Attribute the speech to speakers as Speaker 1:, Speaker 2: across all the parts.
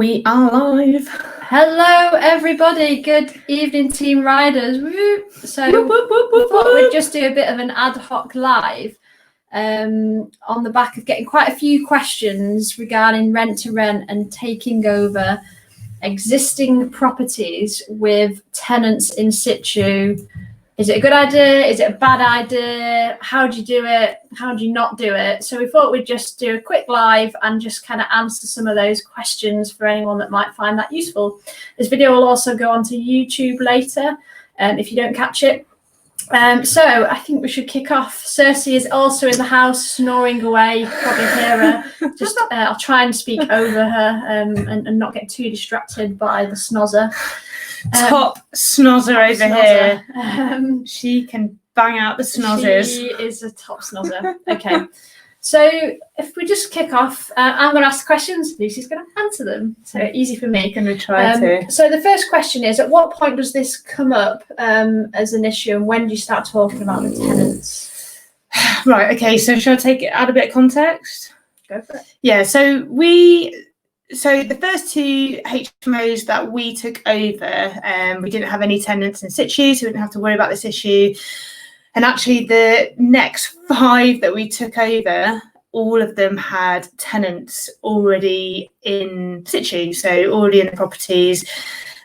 Speaker 1: We are live.
Speaker 2: Hello, everybody. Good evening, Team Riders. Woo. So we thought we'd just do a bit of an ad hoc live on the back of getting quite a few questions regarding rent to rent and taking over existing properties with tenants in situ. Is it a good idea? Is it a bad idea? How do you do it? How do you not do it? So we thought we'd just do a quick live and just kind of answer some of those questions for anyone that might find that useful. This video will also go onto YouTube later if you don't catch it. So I think we should kick off. Cersei is also in the house snoring away. You can probably hear her. Just I'll try and speak over her and not get too distracted by the snozzer.
Speaker 1: Top snozzer over here. She can bang out the snozzers.
Speaker 2: She is a top snozzer. Okay. So if we just kick off, I'm going to ask the questions. Lucy's going to answer them. So easy for me.
Speaker 1: I'm going to try to.
Speaker 2: So the first question is, at what point does this come up as an issue, and when do you start talking about the tenants?
Speaker 1: Right. Okay. So shall I add a bit of context?
Speaker 2: Go for it.
Speaker 1: Yeah. So the first two HMOs that we took over, we didn't have any tenants in situ, so we didn't have to worry about this issue. And actually, the next 5 that we took over, all of them had tenants already in situ, so already in the properties.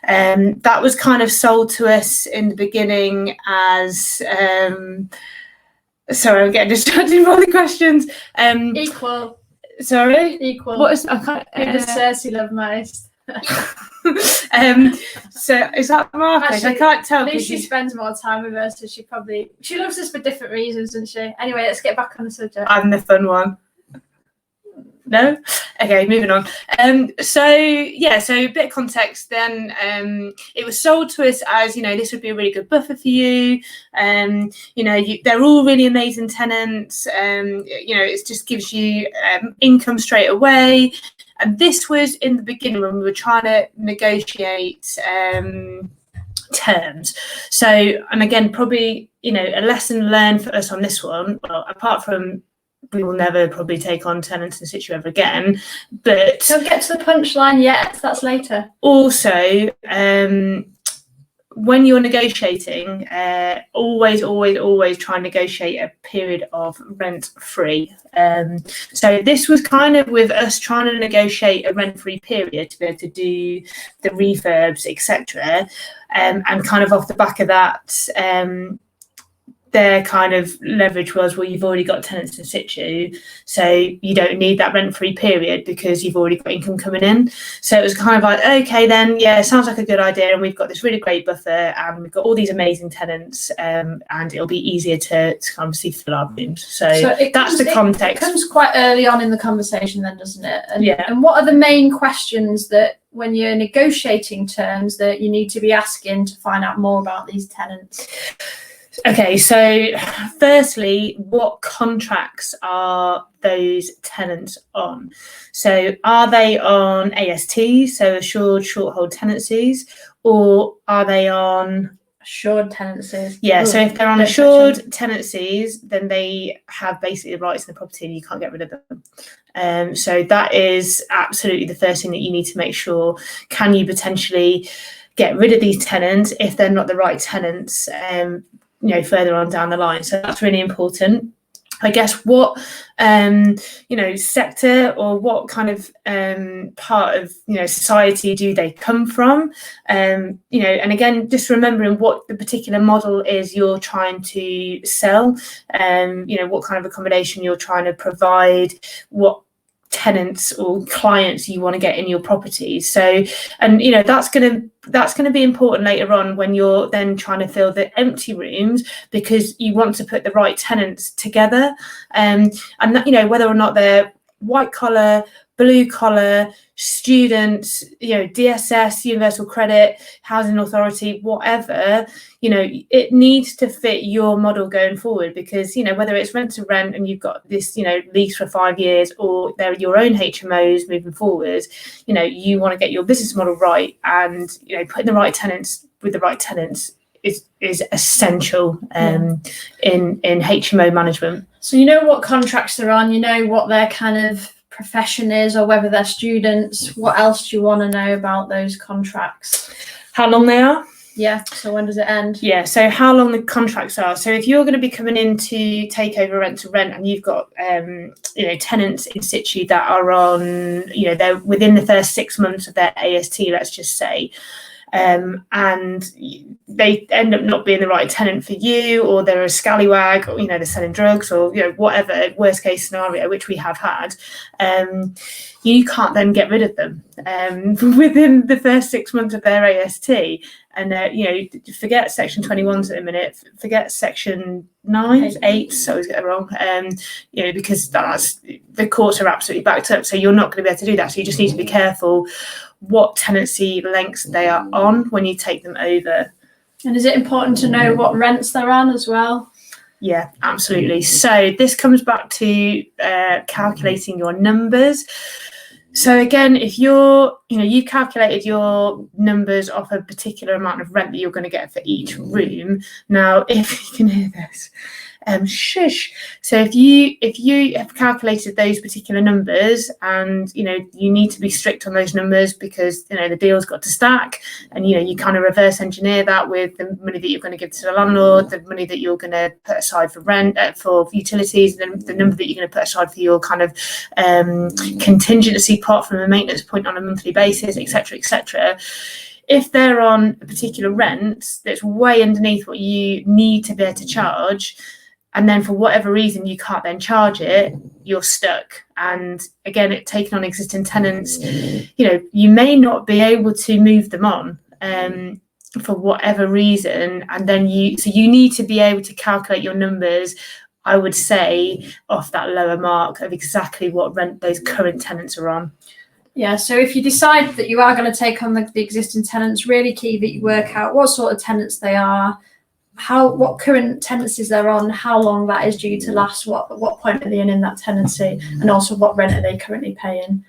Speaker 1: That was kind of sold to us in the beginning as... sorry, I'm getting distracted by all the questions.
Speaker 2: Equal.
Speaker 1: Sorry?
Speaker 2: Equal.
Speaker 1: What is... I can't...
Speaker 2: Who does Cersei love most?
Speaker 1: So is that Marcus?
Speaker 2: Actually,
Speaker 1: I can't tell.
Speaker 2: Lucy spends more time with us, so she loves us for different reasons, doesn't she? Anyway, let's get back on the subject.
Speaker 1: I'm the fun one. No? Okay, moving on. So a bit of context then. It was sold to us as, this would be a really good buffer for you. They're all really amazing tenants. It just gives you income straight away. And this was in the beginning when we were trying to negotiate terms. So, and again, probably, a lesson learned for us on this one, well, apart from we will never probably take on tenants in situ ever again, but...
Speaker 2: Don't get to the punchline yet, that's later.
Speaker 1: Also, when you're negotiating, always try and negotiate a period of rent-free. So this was kind of with us trying to negotiate a rent-free period to be able to do the refurbs, etc. And kind of off the back of that, their kind of leverage was, well, you've already got tenants in situ, so you don't need that rent-free period because you've already got income coming in. So it was kind of like, okay, then, yeah, sounds like a good idea, and we've got this really great buffer, and we've got all these amazing tenants, and it'll be easier to obviously fill our rooms. So that's the context.
Speaker 2: It comes quite early on in the conversation then, doesn't it?
Speaker 1: And
Speaker 2: what are the main questions that, when you're negotiating terms, that you need to be asking to find out more about these tenants?
Speaker 1: Okay, so firstly, what contracts are those tenants on? So are they on AST, so assured short hold tenancies, or are they on
Speaker 2: assured tenancies?
Speaker 1: Yeah, so if they're on assured tenancies, then they have basically the rights in the property and you can't get rid of them. So that is absolutely the first thing that you need to make sure. Can you potentially get rid of these tenants if they're not the right tenants? Further on down the line. So that's really important. I guess what sector or what kind of part of society do they come from? And again, just remembering what the particular model is you're trying to sell, what kind of accommodation you're trying to provide, what tenants or clients you want to get in your properties. So, and that's going to be important later on when you're then trying to fill the empty rooms, because you want to put the right tenants together, and that, whether or not they're white collar, blue collar, students, DSS, universal credit, housing authority, whatever, it needs to fit your model going forward, because whether it's rent to rent and you've got this lease for 5 years, or they're your own HMOs moving forward, you want to get your business model right, and putting the right tenants with the right tenants is essential in HMO management.
Speaker 2: So what contracts they're on, what their kind of profession is or whether they're students. What else do you want to know about those contracts?
Speaker 1: How long they are?
Speaker 2: Yeah, so when does it end?
Speaker 1: Yeah, so how long the contracts are. So if you're going to be coming in to take over rent to rent and you've got, tenants in situ that are on, they're within the first 6 months of their AST, let's just say, and they end up not being the right tenant for you, or they're a scallywag, or they're selling drugs, or whatever worst case scenario, which we have had, you can't then get rid of them within the first 6 months of their AST. And forget section 21s at the minute, forget section 8, so I always get it wrong, because the courts are absolutely backed up, so you're not going to be able to do that. So you just need to be careful what tenancy lengths they are on when you take them over.
Speaker 2: And is it important to know what rents they're on as well?
Speaker 1: Yeah, absolutely. So this comes back to calculating your numbers. So again, if you've calculated your numbers off a particular amount of rent that you're going to get for each room. Now, if you can hear this, shush. So if you have calculated those particular numbers, and you need to be strict on those numbers, because the deal's got to stack, and you kind of reverse engineer that with the money that you're going to give to the landlord, the money that you're going to put aside for rent, for utilities, and then the number that you're going to put aside for your kind of contingency pot from a maintenance point on a monthly basis, etc., etc. If they're on a particular rent that's way underneath what you need to be able to charge, and then for whatever reason you can't then charge it, you're stuck. And again, taking on existing tenants, you may not be able to move them on for whatever reason, and then you need to be able to calculate your numbers, I would say, off that lower mark of exactly what rent those current tenants are on.
Speaker 2: Yeah, so if you decide that you are going to take on the existing tenants, really key that you work out what sort of tenants they are, what current tenancies they're on, how long that is due to last, what point are they in that tenancy, and also what rent are they currently paying.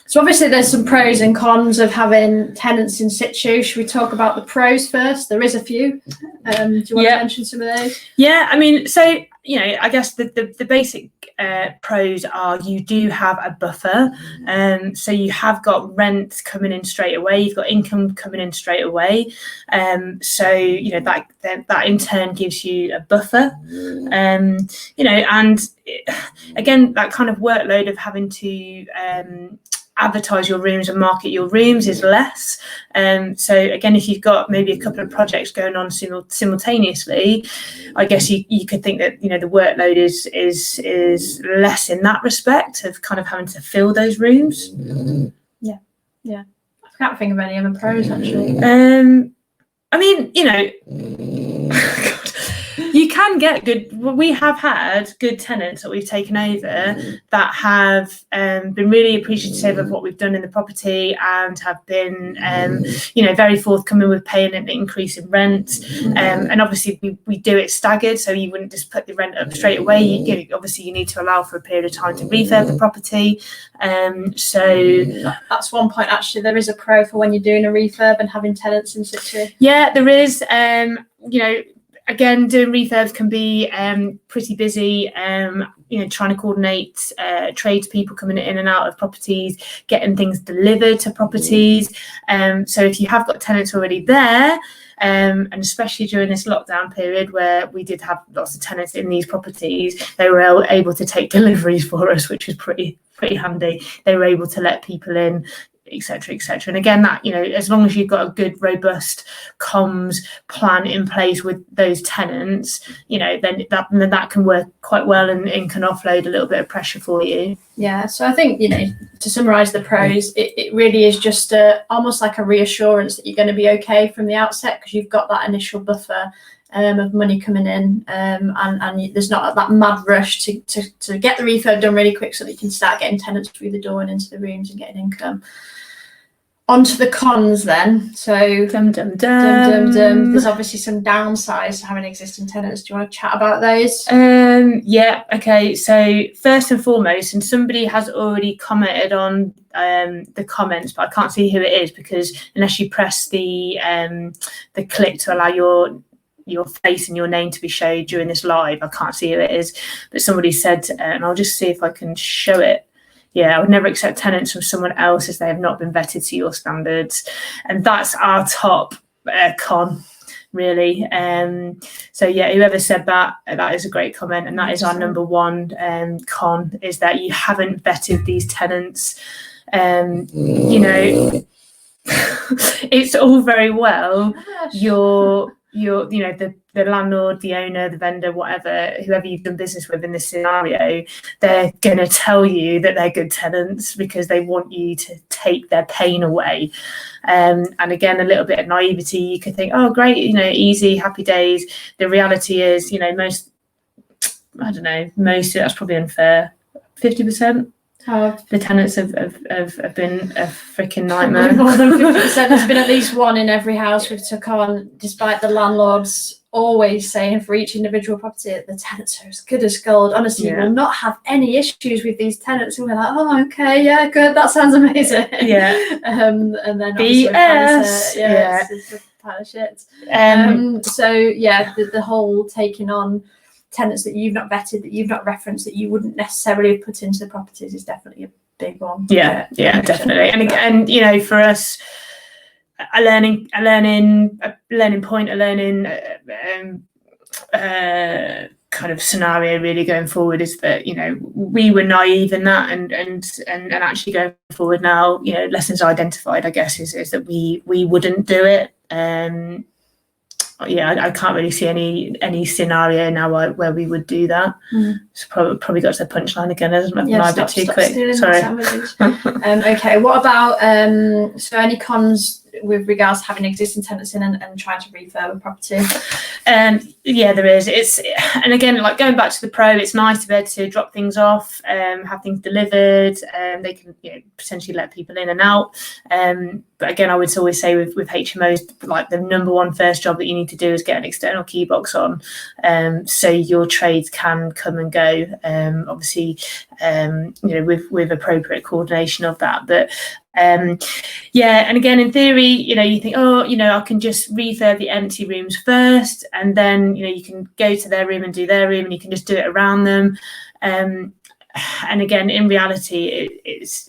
Speaker 2: So obviously there's some pros and cons of having tenants in situ. Should we talk about the pros first? There is a few. Do you want to mention some of those?
Speaker 1: Yeah, I mean, so, I guess the basic pros are you do have a buffer. So you have got rent coming in straight away. You've got income coming in straight away. So, that in turn gives you a buffer. And again, that kind of workload of having to advertise your rooms and market your rooms is less. So again, if you've got maybe a couple of projects going on simultaneously, I guess you could think that the workload is less in that respect of kind of having to fill those rooms.
Speaker 2: Yeah. I can't think of any other pros actually.
Speaker 1: I mean, you can get good. We have had good tenants that we've taken over that have been really appreciative of what we've done in the property, and have been, very forthcoming with paying an increase in rent. And obviously, we do it staggered, so you wouldn't just put the rent up straight away. Obviously, you need to allow for a period of time to refurb the property. So
Speaker 2: that's one point. Actually, there is a pro for when you're doing a refurb and having tenants in situ.
Speaker 1: Yeah, there is. Again, doing refurbs can be pretty busy, trying to coordinate tradespeople coming in and out of properties, getting things delivered to properties. So if you have got tenants already there, and especially during this lockdown period where we did have lots of tenants in these properties, they were able to take deliveries for us, which was pretty handy. They were able to let people in, etc., etc. And again, that as long as you've got a good, robust comms plan in place with those tenants, then that can work quite well and can offload a little bit of pressure for you.
Speaker 2: Yeah, so I think to summarise the pros, it really is just almost like a reassurance that you're going to be okay from the outset, because you've got that initial buffer of money coming in, and there's not that mad rush to get the refurb done really quick so that you can start getting tenants through the door and into the rooms and getting income. On to the cons then. So there's obviously some downsides to having existing tenants. Do you want to chat about those?
Speaker 1: Yeah, okay. So first and foremost, and somebody has already commented on the comments, but I can't see who it is, because unless you press the click to allow your face and your name to be showed during this live, I can't see who it is. But somebody said, and I'll just see if I can show it. I would never accept tenants from someone else as they have not been vetted to your standards. And that's our top con, really. So yeah, whoever said that is a great comment, and that is our number one con, is that you haven't vetted these tenants. It's all very well the landlord, the owner, the vendor, whoever you've done business with in this scenario, they're going to tell you that they're good tenants because they want you to take their pain away. And again, a little bit of naivety, you could think, oh great, easy, happy days. The reality is, most, that's probably unfair, 50%. The tenants have been a freaking nightmare.
Speaker 2: More than 50%. There's been at least one in every house we've took on, despite the landlords always saying for each individual property that the tenants are as good as gold. Honestly, we'll not have any issues with these tenants. And we're like, oh, okay, yeah, good. That sounds amazing. Yeah. And then
Speaker 1: BS.
Speaker 2: It's a pile of shit. The whole taking on tenants that you've not vetted, that you've not referenced, that you wouldn't necessarily have put into the properties is definitely a big one. Yeah,
Speaker 1: definitely. And again, for us, a learning point, a learning kind of scenario really going forward is that we were naive in that, and actually going forward now, lessons identified, I guess, is that we wouldn't do it. I can't really see any scenario now where we would do that. So probably got to the punchline again. I wasn't a bit too quick. Sorry.
Speaker 2: Okay. What about so any cons with regards to having existing tenants in and trying to refurb a property?
Speaker 1: There is. And again, like going back to the pro, it's nice to be able to drop things off, have things delivered, they can potentially let people in and out. But again, I would always say with HMOs, like the number one first job that you need to do is get an external key box on, so your trades can come and go. Obviously, with appropriate coordination of that. But and again, in theory, you think, I can just refurb the empty rooms first, and then you can go to their room and do their room, and you can just do it around them. And again, in reality, it is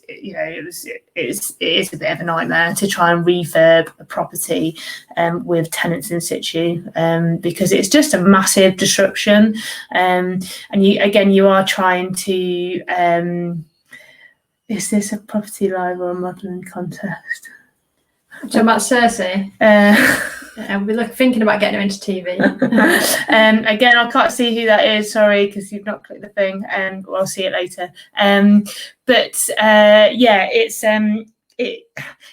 Speaker 1: a bit of a nightmare to try and refurb a property with tenants in situ, because it's just a massive disruption. And you are trying to. Is this a property live or a modelling contest?
Speaker 2: Talking about Cersei? We're thinking about getting her into TV.
Speaker 1: Again, I can't see who that is, sorry, because you've not clicked the thing. I'll see it later.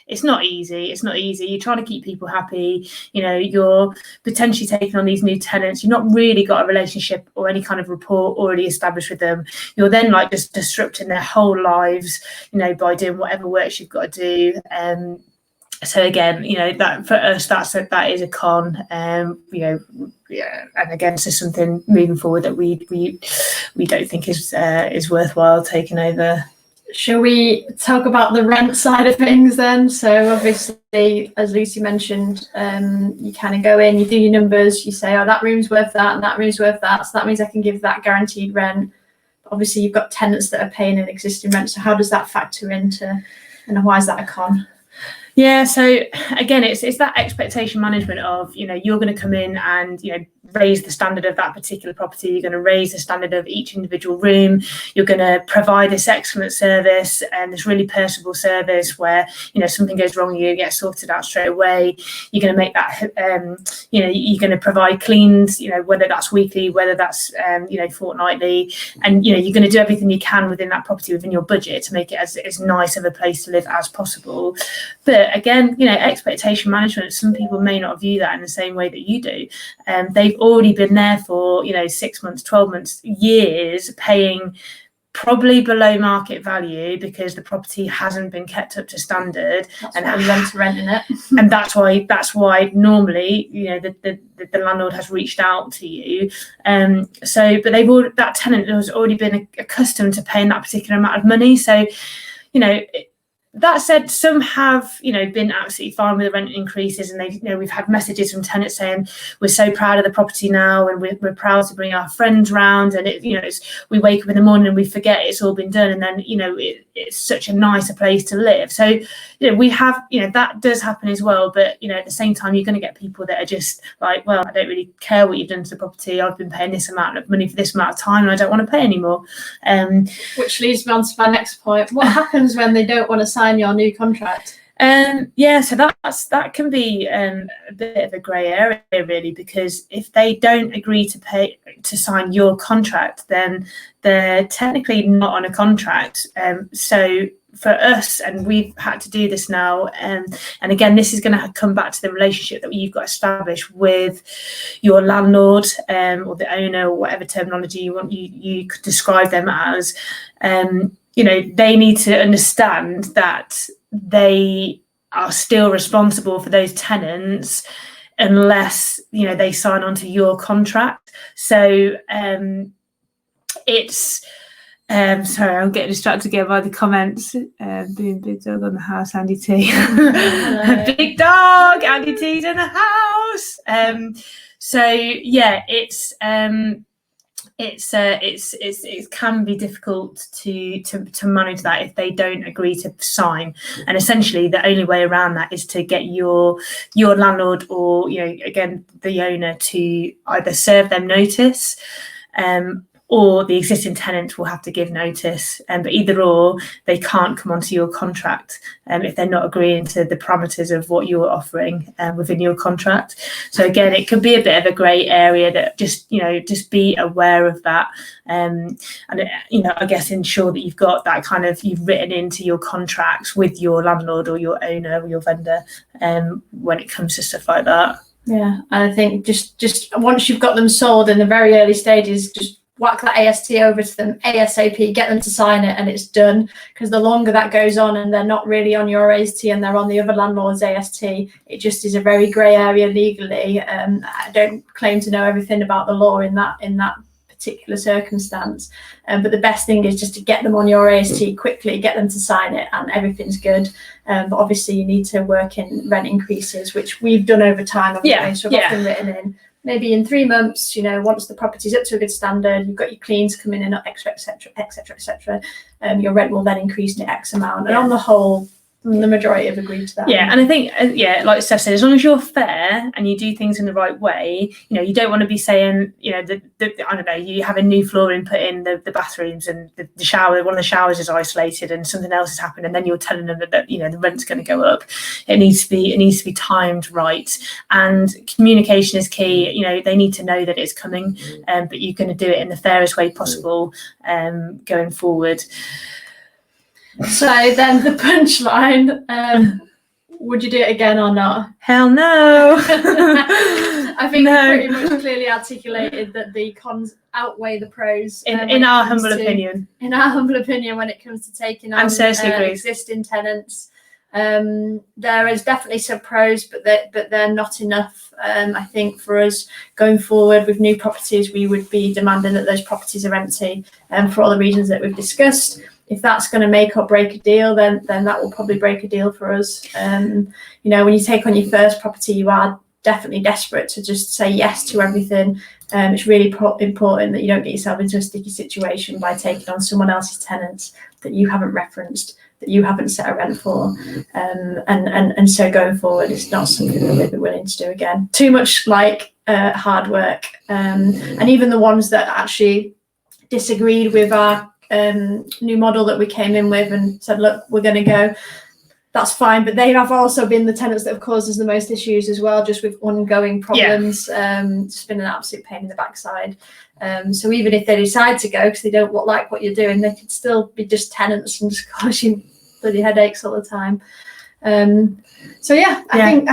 Speaker 1: It's not easy. It's not easy. You're trying to keep people happy. You're potentially taking on these new tenants. You've not really got a relationship or any kind of rapport already established with them. You're then just disrupting their whole lives, by doing whatever works you've got to do. So again, that for us, that is a con. And again, it's just something moving forward that we don't think is worthwhile taking over.
Speaker 2: Shall we talk about the rent side of things then? So obviously, as Lucy mentioned, you kind of go in, you do your numbers, you say, oh, that room's worth that and that room's worth that. So that means I can give that guaranteed rent. Obviously, you've got tenants that are paying an existing rent. So how does that factor into, and why is that a con?
Speaker 1: Yeah, so again, it's that expectation management of, you're going to come in and, raise the standard of that particular property. You're going to raise the standard of each individual room. You're going to provide this excellent service and this really personable service where, something goes wrong, you get sorted out straight away. You're going to make that, you're going to provide cleans, whether that's weekly, whether that's, fortnightly. And, you're going to do everything you can within that property, within your budget, to make it as nice of a place to live as possible. But again, expectation management, some people may not view that in the same way that you do. They've already been there for 6 months, 12 months, years, paying probably below market value because the property hasn't been kept up to standard.
Speaker 2: That's and renting it.
Speaker 1: And that's why normally the landlord has reached out to you. But that tenant has already been accustomed to paying that particular amount of money. So that said, some have, been absolutely fine with the rent increases, and they, we've had messages from tenants saying we're so proud of the property now, and we're proud to bring our friends round, and we wake up in the morning and we forget it's all been done, and then it's such a nicer place to live. So we have that does happen as well, but at the same time you're going to get people that are just like, well, I don't really care what you've done to the property. I've been paying this amount of money for this amount of time, and I don't want to pay anymore.
Speaker 2: Which leads me on to my next point. What happens when they don't want to sign your new contract?
Speaker 1: So that can be a bit of a grey area, really, because if they don't agree to sign your contract, then they're technically not on a contract. So for us, and we've had to do this now, and again, this is going to come back to the relationship that you've got established with your landlord, or the owner, or whatever terminology you could describe them as. They need to understand that they are still responsible for those tenants unless they sign on to your contract. So it's sorry, I'm getting distracted again by the comments. Being big dog on the house, Andy T. Big dog, Andy T's in the house. So yeah, it can be difficult to manage that if they don't agree to sign, and essentially the only way around that is to get your landlord, or again the owner, to either serve them notice, or the existing tenant will have to give notice, but either or, they can't come onto your contract if they're not agreeing to the parameters of what you're offering within your contract. So again, it could be a bit of a grey area, that just be aware of that, and I guess ensure that you've got that you've written into your contracts with your landlord or your owner or your vendor when it comes to stuff like that.
Speaker 2: Yeah, and I think just once you've got them sold in the very early stages, just whack that AST over to them ASAP, get them to sign it, and it's done. Because the longer that goes on and they're not really on your AST and they're on the other landlord's AST, it just is a very grey area legally. I don't claim to know everything about the law in that particular circumstance, but the best thing is just to get them on your AST quickly, get them to sign it, and everything's good. But obviously you need to work in rent increases, which we've done over time. So I've often written in maybe in 3 months, once the property's up to a good standard, you've got your cleans coming in, etc. Your rent will then increase to X amount. And on the whole, the majority have agreed to that.
Speaker 1: Yeah, and I think, like Steph said, as long as you're fair and you do things in the right way, you don't want to be saying, I don't know, you have a new flooring put in the bathrooms, and the shower, one of the showers is isolated, and something else has happened, and then you're telling them that the rent's going to go up. It needs to be timed right, and communication is key. They need to know that it's coming, but you're going to do it in the fairest way possible going forward.
Speaker 2: So then the punchline, would you do it again or not?
Speaker 1: Hell no.
Speaker 2: I think we pretty much clearly articulated that the cons outweigh the pros.
Speaker 1: In our humble opinion.
Speaker 2: In our humble opinion, when it comes to taking on existing tenants. There is definitely some pros, but they're not enough. I think for us going forward with new properties, we would be demanding that those properties are empty, for all the reasons that we've discussed. If that's going to make or break a deal, then that will probably break a deal for us. When you take on your first property, you are definitely desperate to just say yes to everything. It's really important that you don't get yourself into a sticky situation by taking on someone else's tenants that you haven't referenced, that you haven't set a rent for, and so going forward, it's not something that we'd be willing to do again. Too much hard work, and even the ones that actually disagreed with our new model that we came in with and said, look, we're going to go, that's fine, but they have also been the tenants that have caused us the most issues as well, just with ongoing problems. It's been an absolute pain in the backside. So even if they decide to go because they don't like what you're doing, they could still be just tenants and just cause you bloody headaches all the time. I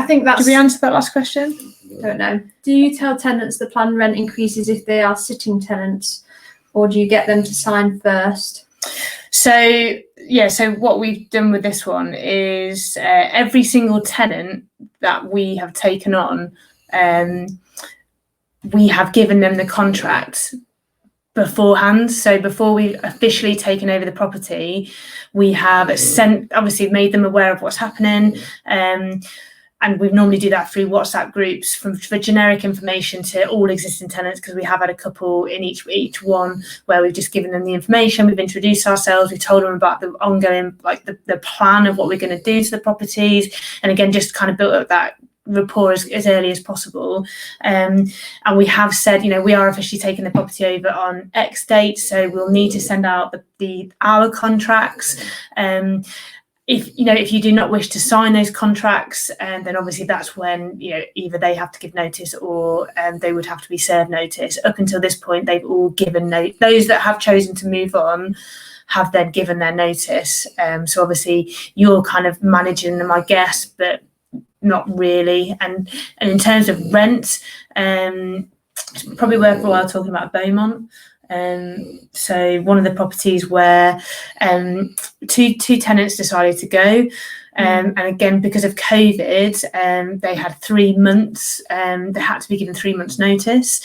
Speaker 2: think that's...
Speaker 1: Did we answer that last question?
Speaker 2: Don't know. Do you tell tenants the planned rent increases if they are sitting tenants, or do you get them to sign first?
Speaker 1: So what we've done with this one is every single tenant that we have taken on, we have given them the contract beforehand. So before we've officially taken over the property, we have obviously made them aware of what's happening. And we normally do that through WhatsApp groups for generic information to all existing tenants, because we have had a couple in each one where we've just given them the information, we've introduced ourselves, we've told them about the ongoing, like the plan of what we're going to do to the properties, and again, just kind of built up that rapport as early as possible. And we have said, we are officially taking the property over on X date, so we'll need to send out our contracts. If you do not wish to sign those contracts, then obviously that's when either they have to give notice or they would have to be served notice. Up until this point, they've all given those that have chosen to move on have then given their notice. So obviously you're kind of managing them, I guess, but not really. And in terms of rent, it's probably worthwhile talking about Beaumont. So one of the properties where two tenants decided to go, and again, because of COVID, they had 3 months. They had to be given 3 months notice.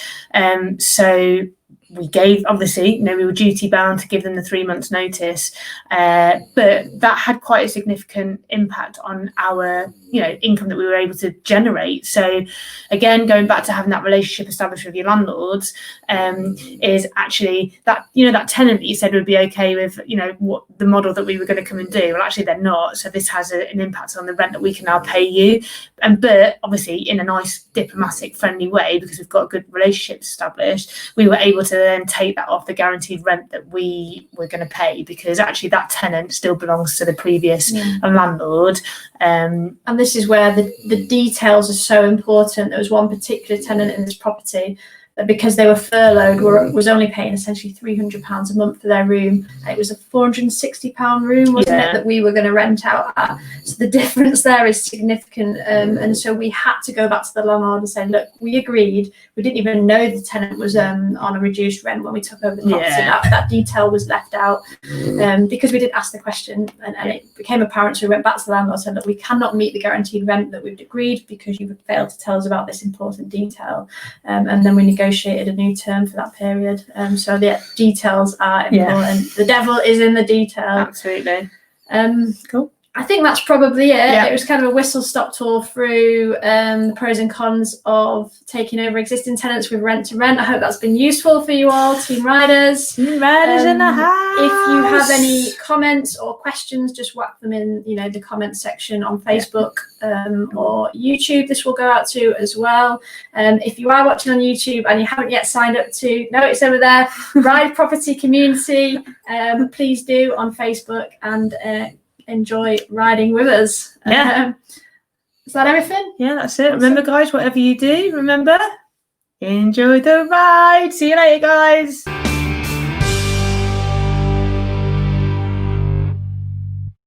Speaker 1: So we gave, obviously, we were duty bound to give them the 3 months notice, but that had quite a significant impact on our income that we were able to generate. So again, going back to having that relationship established with your landlords, is actually that that tenant that you said would be okay with what the model that we were going to come and do, well, actually they're not. So this has an impact on the rent that we can now pay you, but obviously in a nice, diplomatic, friendly way, because we've got a good relationship established, we were able to then take that off the guaranteed rent that we were going to pay, because actually that tenant still belongs to the previous landlord.
Speaker 2: And this is where the details are so important. There was one particular tenant in this property that, because they were furloughed, was only paying essentially £300 a month for their room. It was a £460 room, wasn't it, that we were going to rent out at. So the difference there is significant. And so we had to go back to the landlord and say, look, we agreed. We didn't even know the tenant was on a reduced rent when we took over the property. That detail was left out because we didn't ask the question. And it became apparent, so we went back to the landlord and said, look, we cannot meet the guaranteed rent that we've agreed because you failed to tell us about this important detail. And then we negotiated a new term for that period. So the details are important. The devil is in the detail.
Speaker 1: Absolutely. Cool.
Speaker 2: I think that's probably it. It was kind of a whistle-stop tour through the pros and cons of taking over existing tenants with rent to rent. I hope that's been useful for you all, Team Riders.
Speaker 1: Team Riders in the house.
Speaker 2: If you have any comments or questions, just whack them in, the comment section on Facebook or YouTube. This will go out to as well. If you are watching on YouTube and you haven't yet signed up to, no, it's over there, Ride Property Community, please do on Facebook and enjoy riding with us. Is that everything?
Speaker 1: Yeah, that's it. Remember, guys, whatever you do, remember, enjoy the ride. See you later, guys.